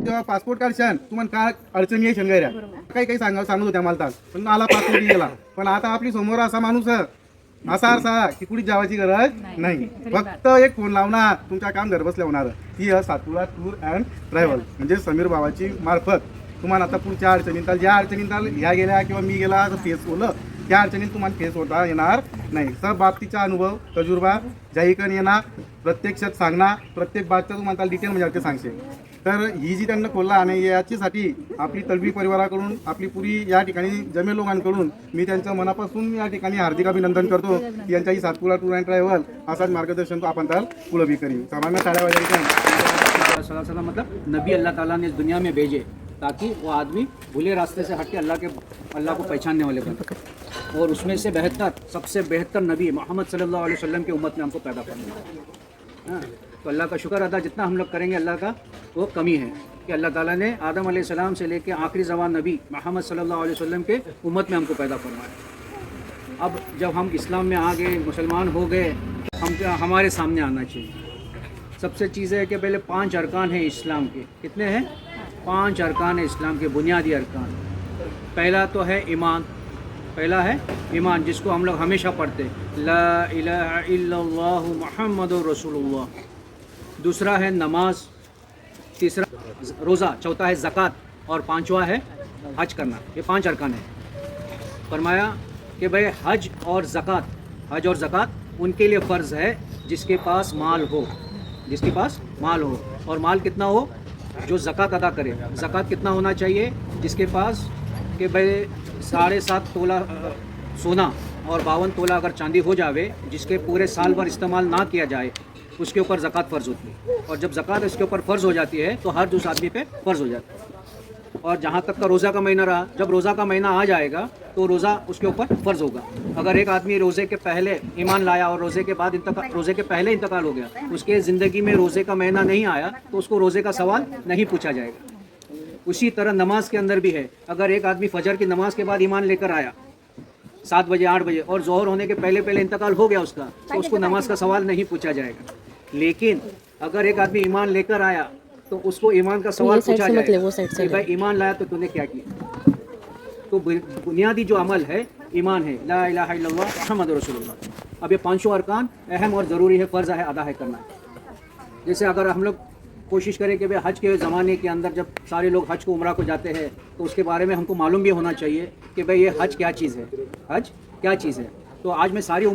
जेव्हा पासपोर्ट काढशान तुम्हाला काय अडचणी आहे शंगऱ्या काही सांगत होत्या मला पण आला पासपोर्ट गेला. पण आता आपली समोर असा माणूस असा की कुठे जावायची गरज नाही. फक्त एक फोन लावणार तुमच्या काम घर बसल्या होणार. ती सातपुडा टूर अँड ट्रॅव्हल म्हणजे समीर भावाची मार्फत तुम्हाला आता पुढच्या अडचणीत ज्या अडचणीत ह्या गेल्या किंवा मी गेला तर फेस होलं त्या अडचणीत तुम्हाला फेस होता येणार नाही. सब बाबतीचा अनुभव तजुर्बा जाहीकन येणार प्रत्यक्षात सांगणार प्रत्येक बाबतीचा तुम्हाला डिटेल म्हणजे ते सांगશે. तर ही जी त्यांना खोलला आणि याच्यासाठी आपली तलबी परिवाराकडून आपली पुरी या ठिकाणी जमे लोकांकडून मी त्यांचं मनापासून या ठिकाणी हार्दिक अभिनंदन करतो. यांच्या ही सातपुडा टूर अँड ट्रॅव्हल असाच मार्गदर्शन तो आपण तर पुढं भी करी सामान्य साड्या वगैरे. मतलब नबी अल्लाह ताला ने इस दुनिया में भेजे ताकि वो आदमी भूले रास्ते से हट के अल्लाह को पहचानने वाले बने. और उसमें से सबसे बेहतर नबी मोहम्मद सल्लल्लाहु अलैहि वसल्लम की उम्मत में हमको पैदा करना है. तो अल्लाह का शुक्र अदा जितना हम लोग करेंगे अल्लाह का वो कमी है कि अल्लाह ताला ने आदम अलैहिस्सलाम से लेके आखिरी ज़मान नबी मोहम्मद सल्लल्लाहु अलैहि वसल्लम के उम्मत में हमको पैदा फरमाया. अब जब हम इस्लाम में आ गए मुसलमान हो गए हमारे सामने आना चाहिए. सबसे चीज़ है कि पहले 5 अरकान हैं इस्लाम के. कितने हैं? 5 अरकान है इस्लाम के बुनियादी अरकान. पहला तो है ईमान. पहला है ईमान जिसको हम लोग हमेशा पढ़ते ला इलाहा इल्लल्लाह मुहम्मदुर रसूलुल्लाह. दूसरा है नमाज. तीसरा रोज़ा. चौथा है ज़कात और पांचवा है हज करना. ये 5 अरकान है. फरमाया कि भाई हज और ज़कात उनके लिए फ़र्ज़ है जिसके पास माल हो. और माल कितना हो? जो ज़कात अदा करे. ज़कात कितना होना चाहिए? जिसके पास कि भाई 7.5 तोला सोना और 52 तोला अगर चांदी हो जावे जिसके पूरे साल भर इस्तेमाल ना किया जाए उसके ऊपर ज़कात फ़र्ज़ होती है. और जब ज़कात इसके ऊपर फ़र्ज़ हो जाती है तो हर दूसरे आदमी पे फ़र्ज़ हो जाता है. और जहाँ तक का रोज़ा का महीना रहा, जब रोज़ा का महीना आ जाएगा तो रोज़ा उसके ऊपर फ़र्ज़ होगा. अगर एक आदमी रोज़े के पहले ईमान लाया और रोज़े के पहले इंतकाल हो गया, उसके ज़िंदगी में रोज़े का महीना नहीं आया तो उसको रोज़े का सवाल नहीं पूछा जाएगा. उसी तरह नमाज के अंदर भी है. अगर एक आदमी फजर की नमाज के बाद ईमान लेकर आया 7 बजे 8 बजे और ज़ोहर होने के पहले इंतकाल हो गया उसका, तो उसको नमाज का सवाल नहीं पूछा जाएगा. लेकिन अगर एक आदमी ईमान लेकर आया तो उसको ईमान का सवाल पूछा जाएगा कि भाई ईमान लाया तो तूने क्या किया. तो बुनियादी जो अमल है ईमान है ला इलाहा इल्लल्लाह मुहम्मदुर रसूलुल्लाह. अब ये 5 अरकान अहम और ज़रूरी है, फ़र्ज़ है, अदा है करना. जैसे अगर हम लोग कोशिश करें कि भाई हज के ज़माने के अंदर जब सारे लोग हज को उम्रा को जाते हैं तो उसके बारे में हमको मालूम भी होना चाहिए कि भाई ये हज क्या चीज़ है. तो आज मैं सारी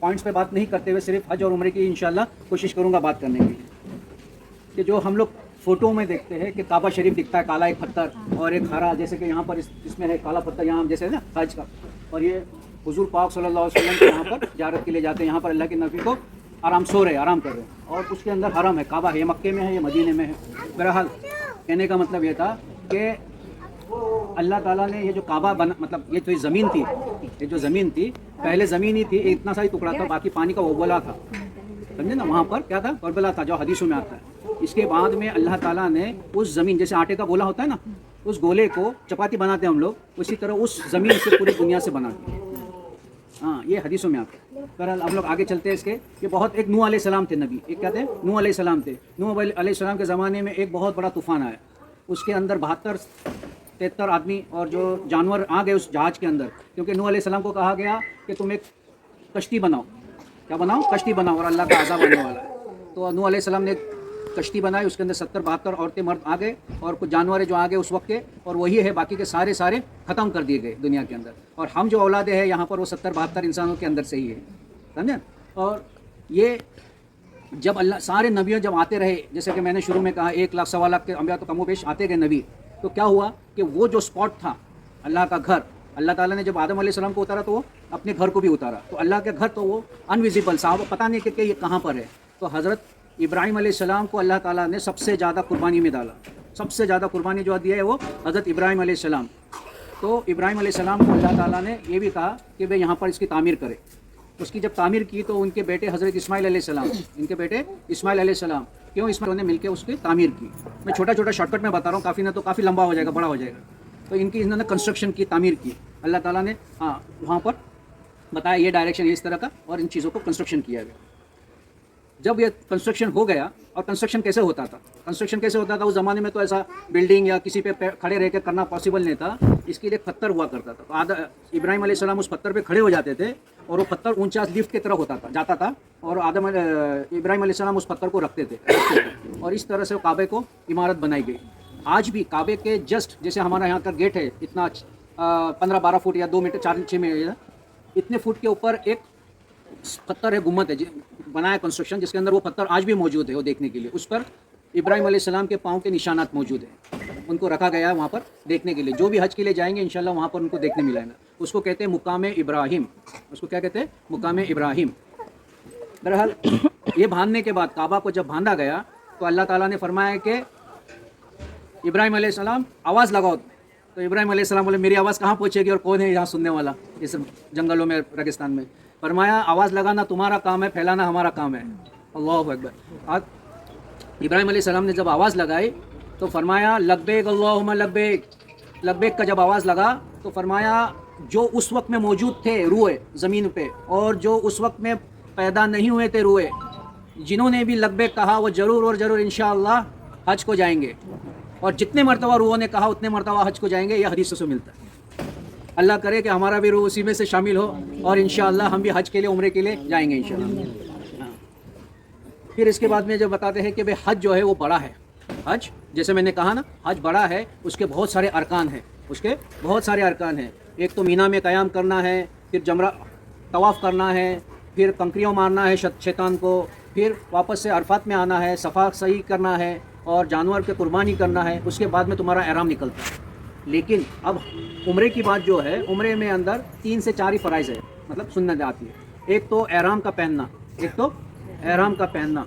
पॉइंट्स पे बात नहीं करते हुए सिर्फ हज और उम्रे की इंशाल्लाह कोशिश करूँगा बात करने की. कि जो हम लोग फ़ोटो में देखते हैं कि काबा शरीफ दिखता है काला एक पत्थर और एक हरा, जैसे कि यहाँ पर इसमें है काला पत्थर यहाँ जैसे है ना हज का. और ये हुजूर पाक सल्लल्लाहु अलैहि वसल्लम यहाँ पर ज़ियारत के लिए जाते हैं. यहाँ पर अल्लाह के नबी को आराम कर रहे हैं और उसके अंदर हरम है, काबा है. ये मक्के में है, ये मदीने में है. बहरहाल कहने का मतलब ये था कि अल्लाह ताला ने ये जो काबा बना, मतलब ये जो ज़मीन थी पहले ज़मीन ही थी, इतना सा ही टुकड़ा था, बाकी पानी का ओबला था. समझे ना, वहाँ पर क्या था? करबला था, जो हदीसों में आता है. इसके बाद में अल्लाह ताला ने उस ज़मीन, जैसे आटे का गोला होता है ना, उस गोले को चपाती बनाते हैं हम लोग, उसी तरह उस ज़मीन से पूरी दुनिया से बना दिया. हाँ, ये हदीसों में आता है. बहरहाल हम लोग आगे चलते हैं इसके. ये बहुत एक नूह अलैहिस्सलाम थे नबी. एक क्या थे? नूह अलैहिस्सलाम थे. नूह अलैहिस्सलाम के ज़माने में एक बहुत बड़ा तूफ़ान आया. उसके अंदर 72-73 आदमी और जो जानवर आ गए उस जहाज़ के अंदर, क्योंकि नूह अलैहिस्सलाम को कहा गया कि तुम एक कश्ती बनाओ. क्या बनाओ? कश्ती बनाओ और अल्लाह का अज़ाब आने वाला है. तो नूह अलैहिस्सलाम ने कश्ती बनाई. उसके अंदर 70-72 औरतें मर्द आ गए और कुछ जानवर जो आ गए उस वक्त के, और वही है, बाकी के सारे ख़त्म कर दिए गए दुनिया के अंदर. और हम जो औलादे हैं यहाँ पर वो 70-72 इंसानों के अंदर से ही है. समझे? और ये जब अल्लाह सारे नबियों जब आते रहे, जैसे कि मैंने शुरू में कहा 1 लाख 1.25 लाख के अंबिया तो कमोबेश आते गए नबी. तो क्या हुआ कि वो जो स्पॉट था अल्लाह का घर, अल्लाह ताला ने जब आदम अलैहिस्सलाम को उतारा तो वो अपने घर को भी उतारा. तो अल्लाह के घर तो वो अनविजिबल, साहब पता नहीं कि ये कहाँ पर है. तो हज़रत इब्राहीम अलैहिस्सलाम को अल्लाह ताला ने सबसे ज़्यादा कुर्बानी में डाला. सबसे ज़्यादा कुर्बानी जो दिया है वो हज़रत इब्राहीम अलैहिस्सलाम. तो इब्राहीम अलैहिस्सलाम को अल्लाह ताला ने ये भी कहा कि भाई यहाँ पर इसकी तामीर करे. उसकी जब तामीर की तो उनके बेटे हज़रत इस्माइल अलैहिस्सलाम, इनके बेटे इस्माइल अलैहिस्सलाम, क्यों इस्माइल ने मिलकर उसकी तामीर की. मैं छोटा छोटा शॉर्टकट में बता रहा हूँ, काफ़ी ना तो काफ़ी लंबा हो जाएगा, बड़ा हो जाएगा. तो इनकी इन्होंने कंस्ट्रक्शन की, तामीर की. अल्लाह ताला ने वहाँ पर बताया ये डायरेक्शन है इस तरह का, और इन चीज़ों को कंस्ट्रक्शन किया गया. जब ये कंस्ट्रक्शन हो गया, और कंस्ट्रक्शन कैसे होता था उस ज़माने में, तो ऐसा बिल्डिंग या किसी पे खड़े रह के करना पॉसिबल नहीं था, इसके लिए पत्थर हुआ करता था। तो आधा इब्राहिम अलैहिस्सलाम उस पत्थर पे खड़े हो जाते थे और वो पत्थर ऊंचा लिफ्ट की तरह जाता था और इब्राहिम अलैहिस्सलाम उस पत्थर को रखते थे और इस तरह से वो काबे को इमारत बनाई गई। आज भी काबे के जस्ट जैसे हमारा यहाँ का गेट है इतना 15-12 फुट या 2 मीटर 4-6 मीटर इतने फुट के ऊपर एक पत्थर है, गुम्मद है बनाया कंस्ट्रक्शन, जिसके अंदर वो पत्थर आज भी मौजूद है वो देखने के लिए। उस पर इब्राहिम अलैहिस्सलाम के पाँव के निशानात मौजूद हैं, उनको रखा गया है वहाँ पर देखने के लिए। जो भी हज के लिए जाएंगे इंशाल्लाह वहाँ पर उनको देखने मिलेगा। उसको कहते हैं मुकाम इब्राहिम, उसको क्या कहते हैं? मुकाम इब्राहिम। बहरहाल ये बांधने के बाद काबा को जब बांधा गया तो अल्लाह ताला ने फरमाया कि इब्राहिम अलैहिस्सलाम आवाज़ लगाओ। तो इब्राहिम अलैहिस्सलाम बोले मेरी आवाज़ कहाँ पहुँचेगी और कौन है यहाँ सुनने वाला इस जंगलों में, रेगिस्तान में। फरमाया आवाज़ लगाना तुम्हारा काम है, फैलाना हमारा काम है। अल्लाहु अकबर। आज इब्राहिम अलैहिस्सलाम ने जब आवाज़ लगाई तो फरमाया लब्बैक अल्लाहुम्मा लब्बैक। लब्बैक का जब आवाज़ लगा तो फरमाया जो उस वक्त में मौजूद थे रूए ज़मीन पे और जो उस वक्त में पैदा नहीं हुए थे रूए, जिन्होंने भी लब्बैक कहा वो ज़रूर और ज़रूर इंशाअल्लाह हज को जाएंगे, और जितने मरतबा रूहों ने कहा उतने मरतबा हज को जाएंगे। यह हदीस से मिलता है। अल्लाह करे कि हमारा भी रूह उसी में से शामिल हो और इंशाअल्लाह हम भी हज के लिए उम्रे के लिए जाएंगे इंशाअल्लाह। हाँ। फिर इसके बाद में जब बताते हैं कि भाई हज जो है वो बड़ा है। हज जैसे मैंने कहा ना, हज बड़ा है, उसके बहुत सारे अरकान हैं। एक तो मीना में क़याम करना है, फिर जमरा तवाफ़ करना है, फिर कंकरियाँ मारना है शैतान को, फिर वापस से अरफात में आना है, सफ़ा सही करना है और जानवर के कुर्बानी करना है। उसके बाद में तुम्हारा एहराम निकलता है। लेकिन अब उम्रे की बात जो है, उम्रे में अंदर 3 से 4 ही फ़राइज़ है, मतलब सुन्नत आती है। एक तो एहराम का पहनना,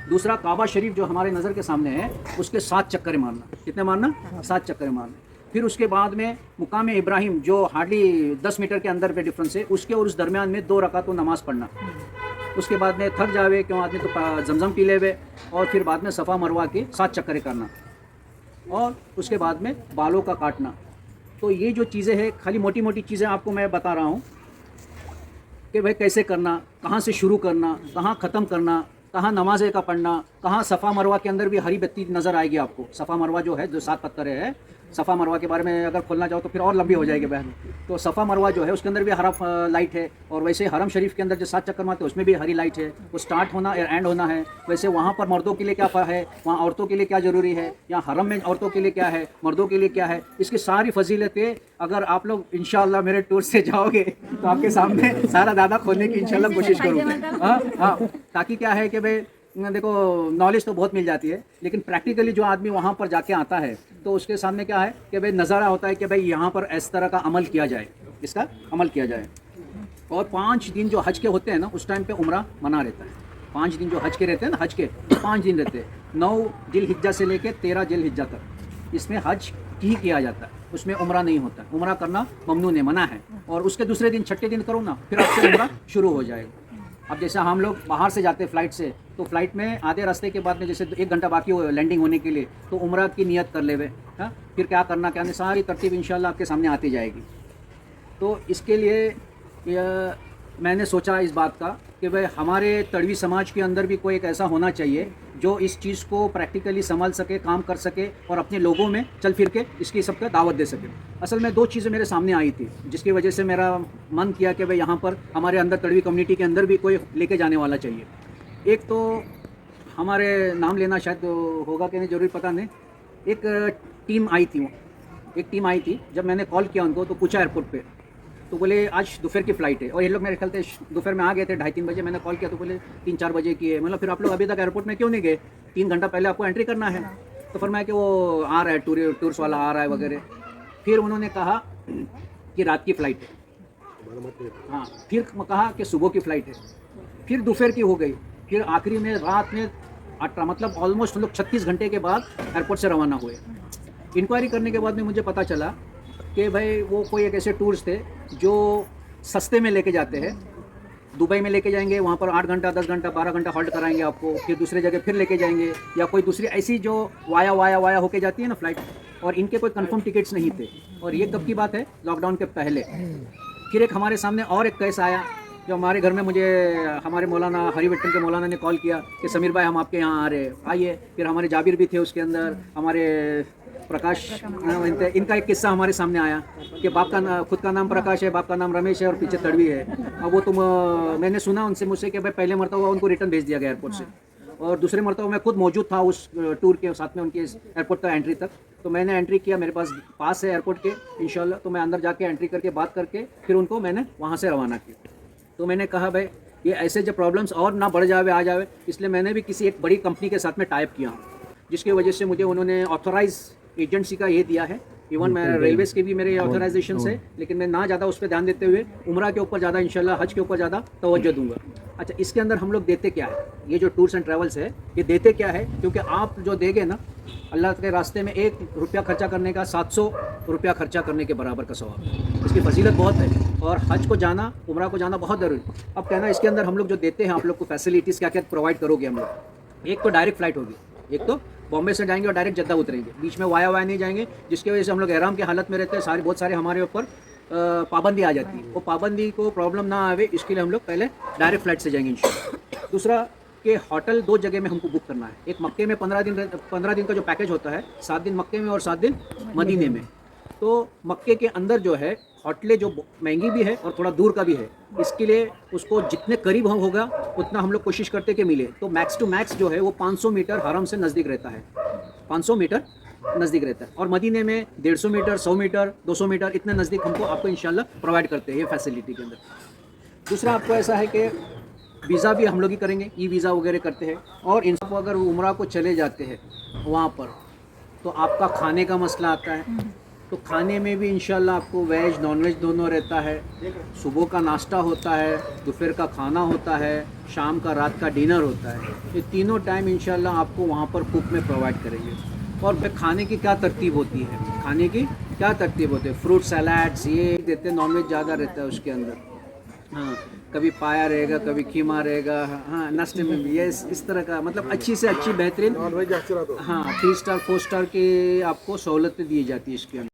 दूसरा काबा शरीफ जो हमारे नज़र के सामने है उसके 7 चक्कर मारना। कितने मारना? 7 चक्कर मारना। फिर उसके बाद में मुकाम इब्राहिम जो हार्डली 10 मीटर के अंदर पे डिफरेंस है, उसके और उस दरमियान में 2 रकात नमाज़ पढ़ना। उसके बाद में थक जावे क्यों आदमी तो जमजम पी लेवे, और फिर बाद में सफ़ा मरवा के 7 चक्कर करना, और उसके बाद में बालों का काटना। तो ये जो चीज़ें हैं खाली मोटी मोटी चीज़ें आपको मैं बता रहा हूँ कि भाई कैसे करना, कहाँ से शुरू करना, कहाँ ख़त्म करना, कहाँ नमाज़े का पढ़ना, कहाँ सफ़ा मरवा के अंदर भी हरी बत्ती नज़र आएगी आपको। सफ़ा मरवा जो है, जो 7 पत्थर है, सफ़ा मरवा के बारे में अगर खोलना चाहो तो फिर और लंबी हो जाएगी बहन। तो सफ़ा मरवा जो है उसके अंदर भी हरा लाइट है, और वैसे हरम शरीफ के अंदर जो 7 चक्कर मारते हैं उसमें भी हरी लाइट है। वो स्टार्ट होना या एंड होना है। वैसे वहाँ पर मर्दों के लिए क्या है, वहाँ औरतों के लिए क्या ज़रूरी है, या हरम में औरतों के लिए क्या है, मर्दों के लिए क्या है, इसकी सारी फजीलतें अगर आप लोग इंशाअल्लाह मेरे टूर से जाओगे तो आपके सामने सारा दादा खोलने की इंशाअल्लाह कोशिश करूँगा। हाँ, ताकि क्या है कि भाई देखो नॉलेज तो बहुत मिल जाती है, लेकिन प्रैक्टिकली जो आदमी वहाँ पर जाके आता है तो उसके सामने क्या है कि भाई नज़ारा होता है कि भाई यहाँ पर इस तरह का अमल किया जाए, इसका अमल किया जाए। और 5 दिन जो हज के होते हैं ना, उस टाइम पे उम्रा मना रहता है। 5 दिन जो हज के रहते हैं ना, हज के 5 दिन रहते हैं, 9 जिलहिज्जा से लेके 13 जिलहिज्जा तक, इसमें हज ही किया जाता है, उसमें उम्रा नहीं होता। उम्रा करना ममनू ने मना है। और उसके दूसरे दिन 6ठे दिन करो ना, फिर आपसे उम्रा शुरू हो जाएगा। अब जैसे हम लोग बाहर से जाते हैं फ़्लाइट से, तो फ़्लाइट में आधे रास्ते के बाद में जैसे 1 घंटा बाकी हो लैंडिंग होने के लिए, तो उम्रा की नियत कर लेवे। हाँ, फिर क्या करना क्या नहीं, सारी तरतीब इंशाल्लाह आपके सामने आती जाएगी। तो इसके लिए मैंने सोचा इस बात का कि भाई हमारे तड़वी समाज के अंदर भी कोई एक ऐसा होना चाहिए जो इस चीज़ को प्रैक्टिकली संभाल सके, काम कर सके, और अपने लोगों में चल फिर के इसकी सबका दावत दे सके। असल में 2 चीज़ें मेरे सामने आई थी जिसकी वजह से मेरा मन किया कि भाई यहाँ पर हमारे अंदर तड़वी कम्युनिटी के अंदर भी कोई लेके जाने वाला चाहिए। एक तो हमारे नाम लेना शायद होगा कि नहीं ज़रूरी पता नहीं, एक टीम आई थी। जब मैंने कॉल किया उनको तो पूछा एयरपोर्ट पे, तो बोले आज दोपहर की फ़्लाइट है, और ये लोग मेरे ख्याल से दोपहर में आ गए थे 2:30-3 बजे। मैंने कॉल किया तो बोले 3-4 बजे की है। मतलब फिर आप लोग अभी तक एयरपोर्ट में क्यों नहीं गए? 3 घंटा पहले आपको एंट्री करना है। तो फरमाया कि वो आ रहा है, टूर्स वाला आ रहा है वगैरह। फिर उन्होंने कहा कि रात की फ़्लाइट है। हाँ, फिर कहा कि सुबह की फ़्लाइट है, फिर दोपहर की हो गई, फिर आखिरी में रात में 18, मतलब ऑलमोस्ट हम लोग 36 घंटे के बाद एयरपोर्ट से रवाना हुए। इंक्वायरी करने के बाद में मुझे पता चला कि भाई वो कोई एक ऐसे टूर्स थे जो सस्ते में लेके जाते हैं। दुबई में लेके जाएंगे, वहाँ पर 8 घंटा 10 घंटा 12 घंटा हॉल्ट कराएंगे आपको, फिर दूसरे जगह फिर लेके जाएंगे, या कोई दूसरी ऐसी जो वाया होके जाती है ना फ़्लाइट, और इनके कोई कंफर्म टिकट्स नहीं थे। और ये कब की बात है? लॉकडाउन के पहले। फिर एक हमारे सामने और एक केस आया जो हमारे घर में मुझे हमारे मौलाना हरिवट्टन के मौलाना ने कॉल किया कि समीर भाई हम आपके यहाँ आ रहे हैं, आइए। फिर हमारे जाबिर भी थे उसके अंदर, हमारे प्रकाश, इनका एक किस्सा हमारे सामने आया कि बाप का खुद का नाम प्रकाश है, बाप का नाम रमेश है और पीछे तड़वी है। अब वो मैंने सुना उनसे मुझसे कि भाई पहले मरतबा उनको रिटर्न भेज दिया गया एयरपोर्ट से, और दूसरे मरतबा मैं खुद मौजूद था उस टूर के साथ में उनके एयरपोर्ट तक एंट्री तक। तो मैंने एंट्री किया, मेरे पास है एयरपोर्ट के इंशाल्लाह, तो मैं अंदर जाके एंट्री करके बात करके फिर उनको मैंने वहाँ से रवाना किया। तो मैंने कहा भाई ये ऐसे जब प्रॉब्लम्स और ना बढ़ जावे आ जावे, इसलिए मैंने भी किसी एक बड़ी कंपनी के साथ में टाइप किया, जिसकी वजह से मुझे उन्होंने ऑथोराइज एजेंसी का ये दिया है। इवन मैं रेलवेज़ के भी मेरे ऑथराइजेशन है, लेकिन मैं ना ज़्यादा उस पर ध्यान देते हुए उम्रा के ऊपर ज़्यादा इंशाल्लाह हज के ऊपर ज़्यादा तवज्जो दूंगा। अच्छा, इसके अंदर हम लोग देते क्या है, ये जो टूर्स एंड ट्रैवल्स है ये देते क्या है, क्योंकि आप जो देंगे ना अल्लाह के रास्ते में 1 रुपया खर्चा करने का 700 रुपया खर्चा करने के बराबर का सवाब, इसकी फजीलत बहुत है। और हज को जाना, उम्रा को जाना बहुत ज़रूरी। अब कहना इसके अंदर हम लोग जो देते हैं आप लोग को फैसिलिटीज़ क्या क्या प्रोवाइड करोगे हम लोग। एक तो डायरेक्ट फ़्लाइट होगी, एक तो बॉम्बे से जाएंगे और डायरेक्ट जद्दा उतरेंगे, बीच में वाया नहीं जाएंगे, जिसकी वजह से हम लोग एहराम की हालत में रहते हैं, बहुत सारे हमारे ऊपर पाबंदी आ जाती है। वो पाबंदी को प्रॉब्लम ना आवे इसके लिए हम लोग पहले डायरेक्ट फ़्लाइट से जाएंगे इंशाल्लाह। दूसरा कि होटल 2 जगह में हमको बुक करना है, एक मक्के में 15 दिन का जो पैकेज होता है, 7 दिन मक्के में और 7 दिन मदीने में। तो मक्के के अंदर जो है होटलें जो महंगी भी है और थोड़ा दूर का भी है, इसके लिए उसको जितने करीब होगा उतना हम लोग कोशिश करते कि मिले। तो मैक्स टू मैक्स जो है वो 500 मीटर हरम से नज़दीक रहता है, 500 मीटर नज़दीक रहता है, और मदीने में 150 मीटर, 100 मीटर, 200 मीटर इतने नज़दीक हमको आपको इंशाल्लाह प्रोवाइड करते हैं ये फैसिलिटी के अंदर। दूसरा आपको ऐसा है कि वीज़ा भी हम लोग ही करेंगे, ई वीज़ा वगैरह करते हैं। और इन सब अगर उम्रा को चले जाते हैं वहाँ पर तो आपका खाने का मसला आता है, तो खाने में भी इंशाल्लाह आपको वेज नॉन वेज दोनों रहता है। सुबह का नाश्ता होता है, दोपहर का खाना होता है, शाम का रात का डिनर होता है। ये तीनों टाइम इंशाल्लाह आपको वहाँ पर कुक में प्रोवाइड करेंगे। और फिर खाने की क्या तरतीब होती है, खाने की क्या तरतीब होती है, फ्रूट सलाड्स ये देते हैं, नॉन वेज ज़्यादा रहता है उसके अंदर। हाँ, कभी पाया रहेगा, कभी कीमा रहेगा, हाँ नाश्ते में भी ये इस तरह का, मतलब अच्छी से अच्छी बेहतरीन हाँ 3 स्टार 4 स्टार की आपको सहूलतें दी जाती है इसके अंदर।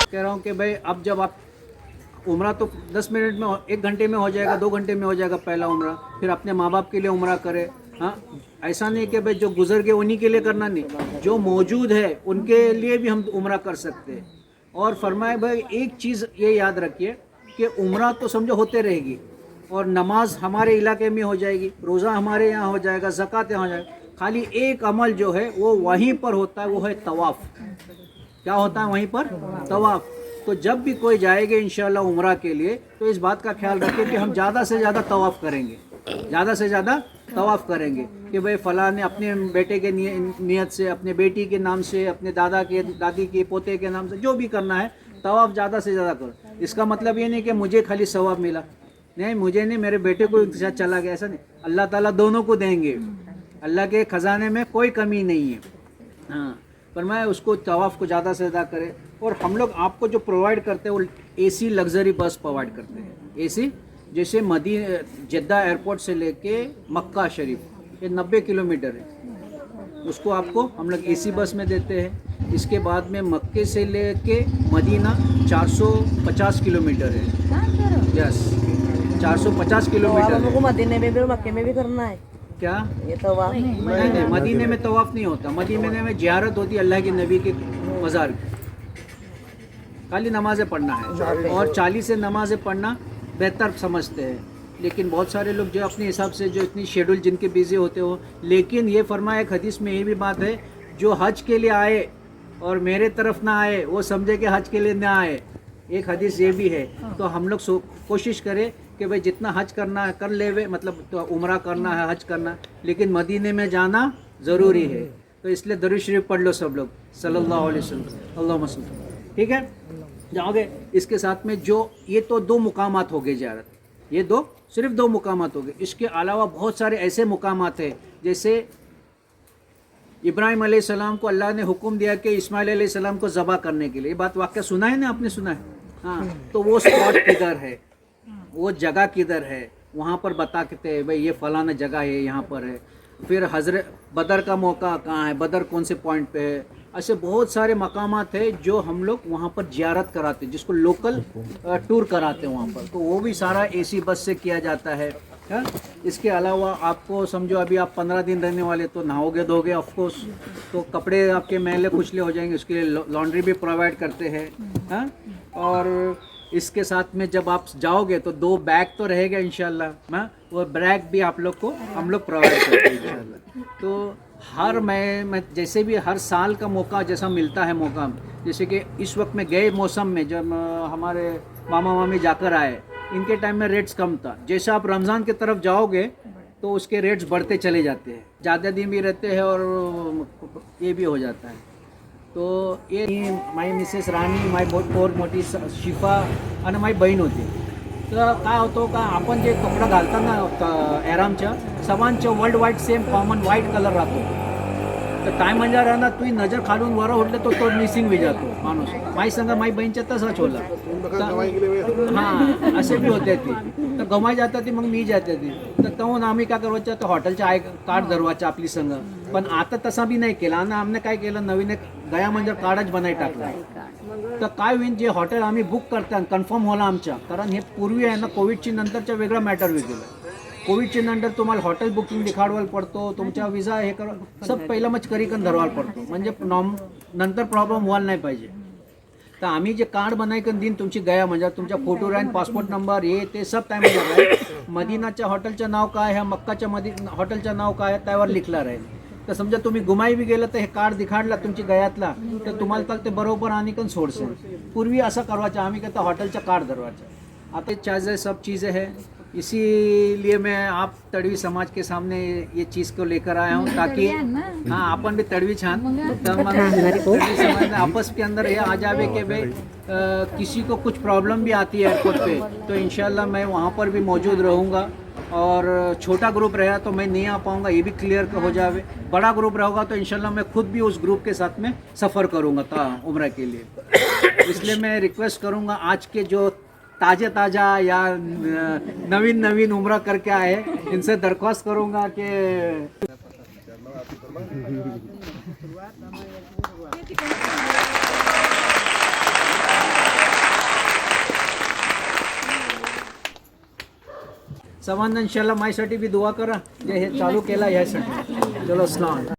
कह रहा हूँ कि भाई अब जब आप उम्रा तो 10 मिनट में 1 घंटे में हो जाएगा, 2 घंटे में हो जाएगा पहला उम्रा, फिर अपने माँ बाप के लिए उम्रा करे। हाँ, ऐसा नहीं कि भाई जो गुजर गए उन्हीं के लिए करना, नहीं, जो मौजूद है उनके लिए भी हम उम्रा कर सकते हैं। और फरमाए भाई एक चीज़ ये याद रखिए कि उम्रा तो समझो होते रहेगी, और नमाज हमारे इलाके में हो जाएगी, रोज़ा हमारे यहाँ हो जाएगा, ज़कात यहाँ हो जाएगा। खाली एक अमल जो है वो वहीं पर होता है, वो है तवाफ़। क्या होता है वहीं पर? तवाफ़। तो जब भी कोई जाएगा इंशाल्लाह उम्रा के लिए तो इस बात का ख्याल रखें कि हम ज़्यादा से ज़्यादा तवाफ़ करेंगे, ज़्यादा से ज़्यादा तवाफ़ करेंगे कि भाई फ़लाँ ने अपने बेटे के नियत से, अपने बेटी के नाम से, अपने दादा के, दादी के, पोते के नाम से, जो भी करना है तवाफ़ ज़्यादा से ज़्यादा करो। इसका मतलब ये नहीं कि मुझे खाली सवाब मिला, नहीं, मुझे नहीं, मेरे बेटे को साथ चला गया, ऐसा नहीं। अल्लाह ताला दोनों को देंगे, अल्लाह के ख़जाने में कोई कमी नहीं है। हाँ, पर मैं उसको तवाफ़ को ज़्यादा से ज़्यादा करे। और हम लोग आपको जो प्रोवाइड करते हैं वो AC लग्जरी बस प्रोवाइड करते हैं। AC जैसे जद्दा एयरपोर्ट से लेके मक्का शरीफ ये 90 किलोमीटर है, उसको आपको हम लोग एसी बस में देते हैं। इसके बाद में मक्के से लेके मदीना 450 किलोमीटर है, यस 450 किलोमीटर हमको है। मदीने में भी और मक्के में भी करना है क्या? ये तो वाह नहीं, मदीने में तवाफ नहीं होता, मदीने में ज़ियारत होती है अल्लाह के नबी के मज़ार की। खाली नमाज़ें पढ़ना है और 40 से नमाज़ें पढ़ना बेहतर समझते हैं, लेकिन बहुत सारे लोग जो अपने हिसाब से जो इतनी शेड्यूल जिनके बिजी होते हो, लेकिन ये फरमाया एक हदीस में ये भी बात है, जो हज के लिए आए और मेरे तरफ ना आए वो समझे कि हज के लिए ना आए, एक हदीस ये भी है। तो हम लोग कोशिश करें कि भाई जितना हज करना है कर ले वे, मतलब तो उम्रा करना है, हज करना है, लेकिन मदीने में जाना ज़रूरी है। तो इसलिए दरूद शरीफ पढ़ लो सब लोग सल्लल्लाहु अलैहि वसल्लम, अल्लाहुम्मा सल्ली, ठीक है जाओगे। इसके साथ में जो ये तो 2 मुकामात हो गए ज़ियारत, ये सिर्फ 2 मुकामात हो गए। इसके अलावा बहुत सारे ऐसे मुकामात हैं, जैसे इब्राहिम अलैहिस्सलाम को अल्लाह ने हुक्म दिया कि इस्माइल अलैहिस्सलाम को ज़बह करने के लिए, ये बात वाक़या सुना है ना आपने, सुना है? हाँ, तो वो स्पॉट किधर है, वो जगह किधर है, वहाँ पर बताते हैं भाई ये फलाना जगह है, यहाँ पर है। फिर हज़रत बदर का मौका कहाँ है, बदर कौन से पॉइंट पे है, ऐसे बहुत सारे मकामात हैं जो हम लोग वहाँ पर ज़ियारत कराते हैं, जिसको लोकल टूर कराते हैं वहाँ पर, तो वो भी सारा एसी बस से किया जाता है। हाँ? इसके अलावा आपको समझो अभी आप 15 दिन रहने वाले, तो नहाओगे धोगे ऑफकोर्स, तो कपड़े आपके मैले कुचले हो जाएंगे, उसके लिए लॉन्ड्री भी प्रोवाइड करते हैं। हाँ? और इसके साथ में जब आप जाओगे तो 2 बैग तो रहेगा इंशाल्लाह, हाँ? वो बैग भी आप लोग को हम लोग प्रोवाइड करते हैं इंशाल्लाह। तो हर मैं जैसे भी हर साल का मौका जैसा मिलता है मौका, जैसे कि इस वक्त में गए मौसम में जब हमारे मामा मामी जाकर आए, इनके टाइम में रेट्स कम था। जैसे आप रमज़ान की तरफ जाओगे तो उसके रेट्स बढ़ते चले जाते हैं, ज़्यादा दिन भी रहते हैं और ये भी हो जाता है। तो ये माई मिसेस राणी, माई पोर मोठी शिफा आणि माई बहीण होती। तर काय होतं का आपण जे कपडा घालताना एरामच्या सर्वांचं world wide same common white colour राहतो, तर काय म्हणजे राहणार तुझी नजर खालून वर उठले तो मिसिंग होई जातो माणूस। माई संग माई बहीणच्या तसाच होला, हां असे भी होते ती, तर गमाई जातात ती, मग मी जाते ती, तर कहून आम्ही काय करायचं, तर हॉटेलच्या कार्ड धरवायचं आपली संग। पण आता तसा बी नाही केला आणि आम्ही काय केलं, नवीन एक गया म्हणजे कार्डच बनाई टाकला। तर काय होईल, जे हॉटेल आम्ही बुक करता कन्फर्म होला आमच्या, कारण हे पूर्वी आहे ना कोविडची नंतरच्या वेगळा मॅटर वेगळं, कोविडच्या नंतर तुम्हाला हॉटेल बुकिंग दिखाडवायला पडतो, तुमचा विजा हे कर सब पहिलं मग करिकन धरवायला पडतो, म्हणजे नंतर प्रॉब्लेम व्हायला नाही पाहिजे। तर आम्ही जे कार्ड बनायकन दिन तुमची गया म्हणजे तुमचा फोटो राहील, पासपोर्ट नंबर हे ते सब टाईमला राहील, मदीनाच्या हॉटेलचं नाव काय आहे, मक्काच्या हॉटेलचं नाव काय आहे त्यावर लिखला राहील। तर समजा तुम्ही गुमाई भी गेलं तर हे कार्ड दिखाडला तुमची गयातला, तर तुम्हाला तर ते बरोबर आणि कन सोडसे। पूर्वी असं करवायचं आम्ही, कहता हॉटेलचं कार्ड धरवायचं। आता चार्जेस सब चीज़ें हैं, इसीलिए मैं आप तड़वी समाज के सामने ये चीज़ को लेकर आया हूँ, ताकि हाँ अपन भी तड़वी छान तड़वी समाज में आपस के अंदर ये आ जावे कि भाई किसी को कुछ प्रॉब्लम भी आती है एयरपोर्ट पे, तो इंशाल्लाह मैं वहाँ पर भी मौजूद रहूँगा। और छोटा ग्रुप रहा तो मैं नहीं आ पाऊँगा, ये भी क्लियर हो जावे। बड़ा ग्रुप रहेगा तो इंशाल्लाह मैं खुद भी उस ग्रुप के साथ में सफ़र करूँगा उम्रा के लिए। इसलिए मैं रिक्वेस्ट करूँगा आज के जो ताज़ा या नवीन उम्रा करके आए, इनसे दरख्वास्त करूँगा कि सर्वांना इंशाल्लाह माझ्यासाठी बी दुआ करा, जे हे चालू केला यासाठी। चलो अस्सलाम।